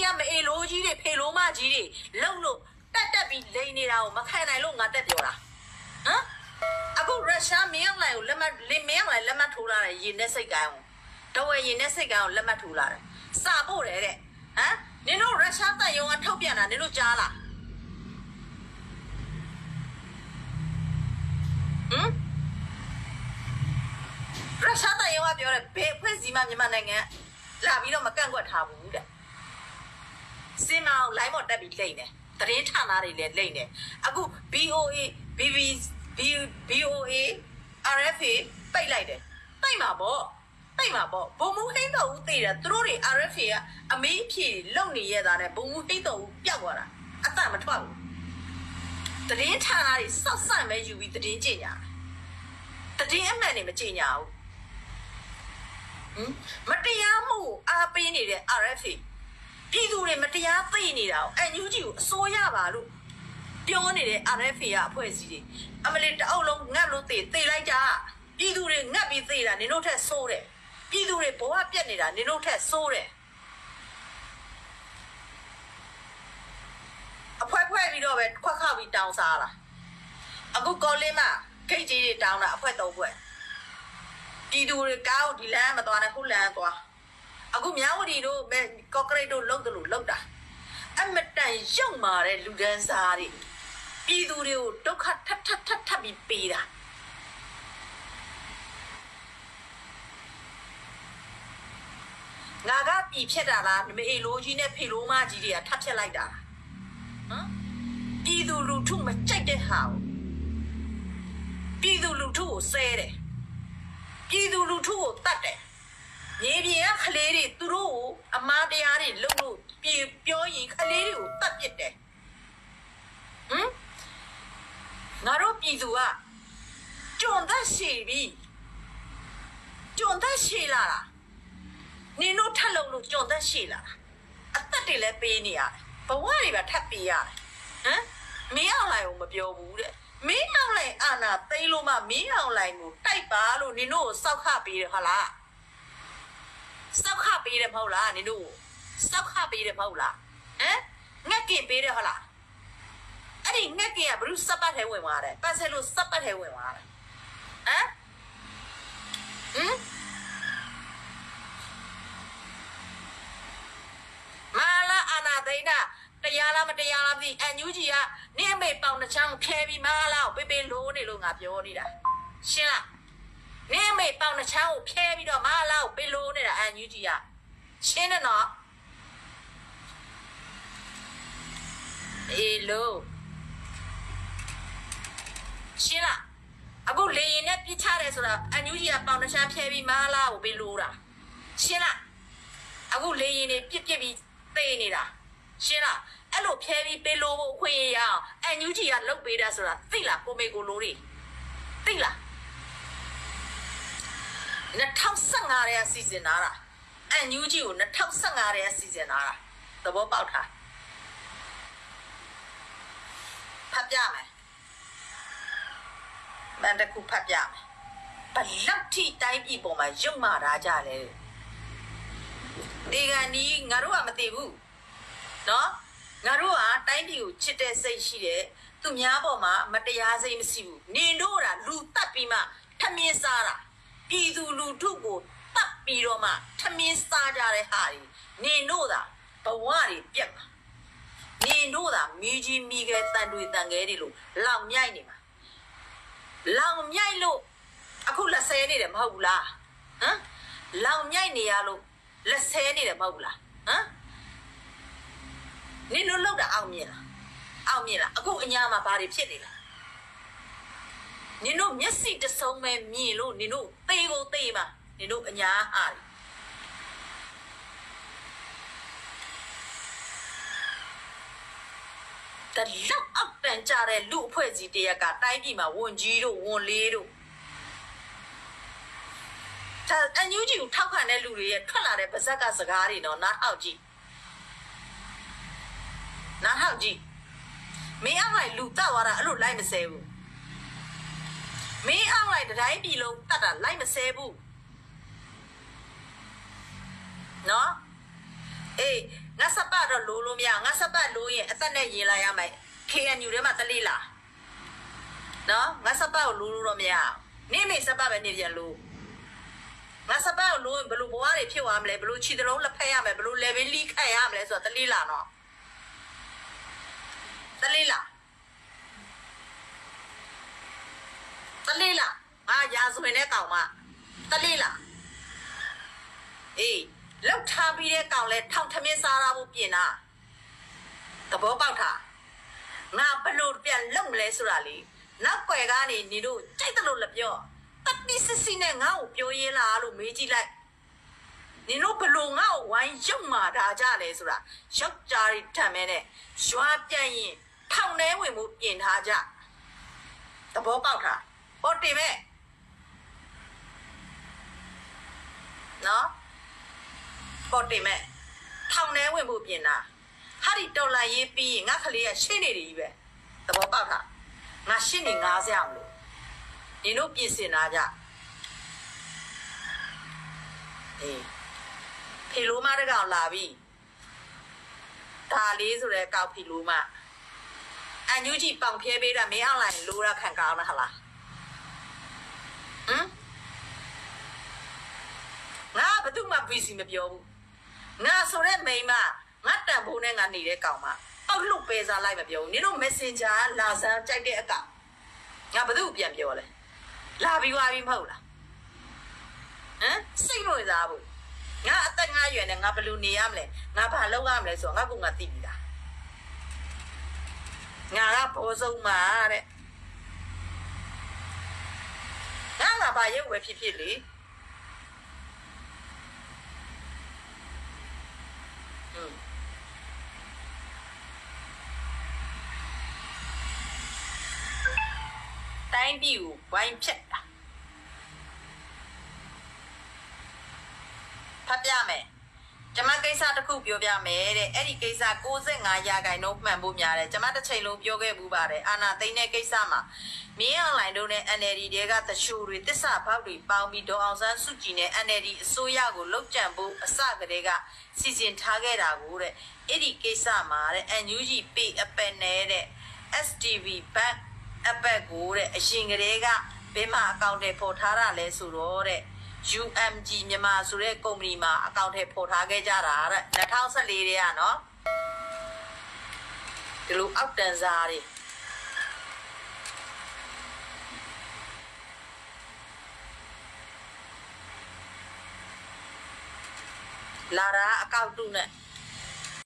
ကမအေလိုကြီးတွေဖေလိုမကြီးတွေလုံလို့တက်ပြီးလိန်နေတာကိုမခံနိုင်လို့ငါတက်ပြောတာဟမ်အခုရုရှားမင်းအောင်လိုက်ကိုလက်မမင်းအောင်လိုက်လက်မထိုးလာတယ်ရင်နဲ့စိတ်ကိုင်းအောင်တော့ဝယ်ရင်နဲ့စိတ်ကိုင်းအောင်လက်မထိုးလာတယ်စာပို့တယ်တဲ့ဟမ်နင်တို့ရုရှားတပ်ရုံကထုတ်ပြန်တာနင်တို့ကြားလားရုရှားတပ်ရုံကပြောတယ်ဘယ်ဖွဲ့စည်းမှမြန်မာနိုင်ငံလာပြီးတော့မကန့်ကွက်ထားဘူးတဲ့စင်မအောင်လိုင်းမော်တက်ပြီးလိမ့်တယ်တရင်ဌာနတွေလည်းလိမ့်တယ်အခု BOA BOA RFA ပိတ်လိုက်တယ်ပိတ်မှာပေါ့ဘုံမူဟိန်းတော်ဦးသိတယ်သူတို့တွေ RFA ကအမေးအဖြေလုံနေရတာနဲ့ဘုံမူဟိန်းတော်ဦးပျောက်သွားတာအသက်မထွက်ဘူးတရင်ဌာနတွေစောက်ဆန့်ပဲယူပြီးတရင်ကြင်ညာတရင်အမှန်တွေမကြင်ညာဘူးမတရားမှုအားပေးနေတဲ့ RFA ပြည်သူတွေမတရားသိနေတာကိုNUGကိုအစိုးရပါလို့ပြောနေတဲ့ RFA ကအဖွဲ့အစည်းတွေအမလီတအုပ်လုံးငတ်လို့သိလိုက်ကြပြည်သူတွေငတ်ပြီးသိတာနင်တို့ထက်ဆိုးတယ်ပြည်သူတွေဘဝပြက်နေတာနင်တို့ထက်ဆိုးတယ်အဖွဲ့ပြီးတော့ပဲခွက်ခောက်ပြီးတောင်းစားလာအခုကောလင်းမဂိတ်ကြီးတွေတောင်းတာအဖွဲ့၃ဖွဲ့ပြည်သူတွေကောက်ဒီလမ်းမသွားနဲ့ခုလမ်းသွားအခုမြောက်ဝတီတို့ကော့ကရိတ်တို့လုံတယ်လို့လုံတာအမတန်ရုံမာတဲ့လူဒန်းစားတွေပြည်သူတွေကိုဒုက္ခထပ်ပြီးပေးတာငါကပြည်ဖြစ်တာလားမအေလိုကြီးနဲ့ဖေလိုမကြီးတွေကထပ်ဖြစ်လိုက်တာဟမ်ပြည်သူလူထုမကြိုက်တဲ့ဟာကိုပြည်သူလူထုကိုဆဲတယ်ပြည်သူလူထုကိုတတ်တယ်မြေပြင်ကကလေးတွေသူတို့ကိုအမားတရားတွေလုပ်လို့ပြောရင်ကလေးတွေကိုတတ်ပစ်တယ်ငါတို့ပြည်သူကကြုံသက်ရှည်ပြီးကြုံသက်ရှည်လာတာနင်တို့ထက်လုံးလို့ကြုံသက်ရှည်လာတာအသက်တွေလည်းပေးနေရတယ်ဘဝတွေပါထပ်ပေးရတယ်ဟမ်မင်းအောင်လိုက်ကိုမပြောဘူးတဲ့မင်းအောင်လိုက်အာနာသိလို့မှမင်းအောင်လိုက်ကိုတိုက်ပါလို့နင်တို့ကိုစောက်ခပေးတယ်ဟုတ်လားစောက်ခပေးတယ်မဟုတ်လားနင်တို့စောက်ခပေးတယ်မဟုတ်လားဟမ်ငက်ကင်ပေးတယ်ဟုတ်လားအဲ့ဒီငက်ကင်ကဘလို့စပတ်ထဲဝင်သွားတယ်ပတ်ဆက်လို့စပတ်ထဲဝင်သွားတယ်မာလာအာနာသိနာတရားလားမတရားလားမသိNUGကနင့်အမေပေါင်တစ်ချမ်းခဲပြီးမာလာကိုပေးလို့နေလို့ငါပြောနေတာရှင်းလားနင့်အမေပေါင်တစ်ချမ်းကိုခဲပြီးတော့မာလာကိုပေးလို့နေတာNUGကရှင်းတယ်နော်အေးလို့ရှင်းလားအခုလေရင်နဲ့ပြစ်ချတယ်ဆိုတာNUGကပေါင်တစ်ချမ်းဖျဲပြီးမာလာကိုပေးလို့တာရှင်းလားအခုလေရင်တွေပြစ်ပြီးသေနေတာရှင်းလားအဲ့လိုဖျဲပြီးပေးလို့ဖို့ခွင့်ရအောင်NUGကလုတ်ပေးတာဆိုတာသိလားကိုမေကိုလိုတွေသိလား2015ရဲစီစဉ်လာတာNUGကို2015ရဲစီစဉ်လာတာသဘောပေါက်တာဖတ်ပြမယ်မန်တကူဖတ်ပြမယ်ဘလောက်ထိတိုင်းပြည်ပေါ်မှာရုံမာထားကြလဲဒီကနေ့ငါတို့ကမသိဘူးနော်ငါတို့ကတိုင်းပြည်ကိုချစ်တဲ့စိတ်ရှိတယ်သူများပေါ်မှာမတရားစိတ်မရှိဘူးနင်တို့ကလူတက်ပြီးမှထမင်းစားတာပြည်သူလူထုကိုတက်ပြီးတော့မှထမင်းစားကြတဲ့ဟာတွေနင်တို့သာဘဝတွေပြက်မှာနင်တို့သာမိကြီးမိခဲတန်တွေတန်ခဲတွေလို့လောင်မြိုက်နေမှာလောင်မြိုက်လို့အခုလက်ဆဲနေတယ်မဟုတ်ဘူးလားဟမ်လောင်မြိုက်နေရလို့လက်ဆဲနေတယ်မဟုတ်ဘူးလားဟမ်နင်တို့လောက်တာအောင်မြင်လားအခုအညာမှာဘာတွေဖြစ်နေလဲနင်တို့မျက်စိတစုံပဲမြင်လို့နင်တို့သေကိုသေမှာနင်တို့အညာဟာတလောက်အောက်တန်ကြတဲ့လူအဖွဲ့အစည်းတရက်ကတိုင်းပြည်မှာဝန်ကြီးတို့ဝန်လေးတို့ဒါNUGကိုထောက်ခံတဲ့လူတွေရဲ့ထွက်လာတဲ့ပါဇက်ကစကားတွေတော့နားထောက်ကြည့်မင်းအောင်လိုက်လူတက်သွားတာအဲ့လိုလိုက်မဆဲဘူးမင်းအောင်လိုက်တိုင်းပြည်လုံးတက်တာလိုက်မဆဲဘူးနော် အေးငါစပတ်တော့လိုလို့မရငါစပတ်လိုရင်အသက်နဲ့ရင်လာရမယ် KNU ထဲမှာတလေးလားနော်ငါစပတ်ကိုလိုလို့တော့မရနေမေစပတ်ပဲနေပြန်လို့ငါစပတ်ကိုလိုရင်ဘယ်လိုဘဝတွေဖြစ်သွားမလဲဘယ်လိုခြေသလုံးလက်ဖက်ရမယ်ဘယ်လို level လိခိုက်ရမလဲဆိုတော့တလေးလားနော်တလေးလားတလေးလားရာဇဝင်တဲ့ကောင်မတလေးလားအေးလောက်ထားပြီးတဲ့ကောင်လဲထောင်ထမင်းစားရဖို့ပြင်တာသဘောပေါက်တာငါဘလို့ပြန်လုံလဲဆိုတာလေနောက်ွယ်ကနေညီတို့ကြိုက်တယ်လို့လည်းပြောတတိစစ်စစ်နဲ့ငါ့ကိုပြောရေးလားလို့မေးကြည့်လိုက်ညီတို့ဘလို့ငါ့ကိုဝိုင်းရုံမာတာကြလဲဆိုတာယောက်ျားတွေထမ်းမဲနဲ့ရွာပြန်ရင်ထောင်ထဲဝင်မှုပြင်ထားကြသဘောပေါက်တာဟုတ်တယ်မဲ့နော်ပေါ်တင်မဲ့ထောင်ထဲဝင်ဖို့ပြင်တာဟာဒီတော်လာရေးပြီးရင်ငါကလေးကရှင်းနေတယ်ကြီးပဲသဘောပေါက်တာငါရှင်းနေ90အောင်လို့ဒီတို့ပြင်ဆင်လာကြအေးဖီလိုမတကောင်လာပြီဒါလေးဆိုတဲ့ကောက်ဖီလိုမအန်ယူဂျီပေါင်ဖျဲပေးတာမင်းအောင်လိုက်လိုရခံကောင်းလားဟလားဟမ်ငါဘာမှဘီစီမပြောဘူးငါဆိုတဲ့မိန်းမငါတန်ဖိုးနဲ့ငါနေတဲ့ကောင်မအောက်လုတ်ပဲစားလိုက်မပြောဘူးနင်တို့ messenger လာစမ်းကြိုက်တဲ့အကောင်ငါဘာလို့ပြန်ပြောလဲလာပြီးွားပြီးမဟုတ်လားဟမ်စိတ်လို့စားဘူးငါအသက်ငါရွယ်နဲ့ငါဘယ်လိုနေရမလဲငါဘာလုပ်ရမလဲဆိုတော့ငါကငါသိပြီလားငါကဘောဆုံးမှာတဲ့ငါဘာရုပ်ပဲဖြစ်ဖြစ်လေတိုင်းပြည်ကိုဝိုင်းဖြတ်တာဖတ်ပြမယ်ကျမကိစ္စတစ်ခုပြောပြမယ်တဲ့အဲ့ဒီကိစ္စ65ရာခိုင်နှုန်းမှန်ဖို့များတယ်ကျမတစ်ချိန်လုံးပြောခဲ့ဘူးပါတယ်အာနာသိန်းတဲ့ကိစ္စမှာမင်းအွန်လိုင်းတို့နဲ့ NLD တွေကတချို့တွေတစ္ဆာဖောက်တွေပေါင်းပြီးဒေါအောင်ဆန်းစုကြည်နဲ့ NLD အစိုးရကိုလှုပ်ကြံဖို့အစကတည်းကစီစဉ်ထားခဲ့တာကိုတဲ့အဲ့ဒီကိစ္စမှာတဲ့ NUG ပေးအပက်နဲ့တဲ့ STV Bank အပက်ကိုတဲ့အရင်ကတည်းကဘယ်မှာအကောင့်တွေပေါ်ထားတာလဲဆိုတော့တဲ့ UMG မြန်မာဆိုတဲ့ကုမ္ပဏီမှာအကောင့်တွေပေါ်ထားခဲ့ကြတာတဲ့2014တည်းကနော်ဒီလိုအောက်တန်းစားတွေလာတာအကောက်တုနဲ့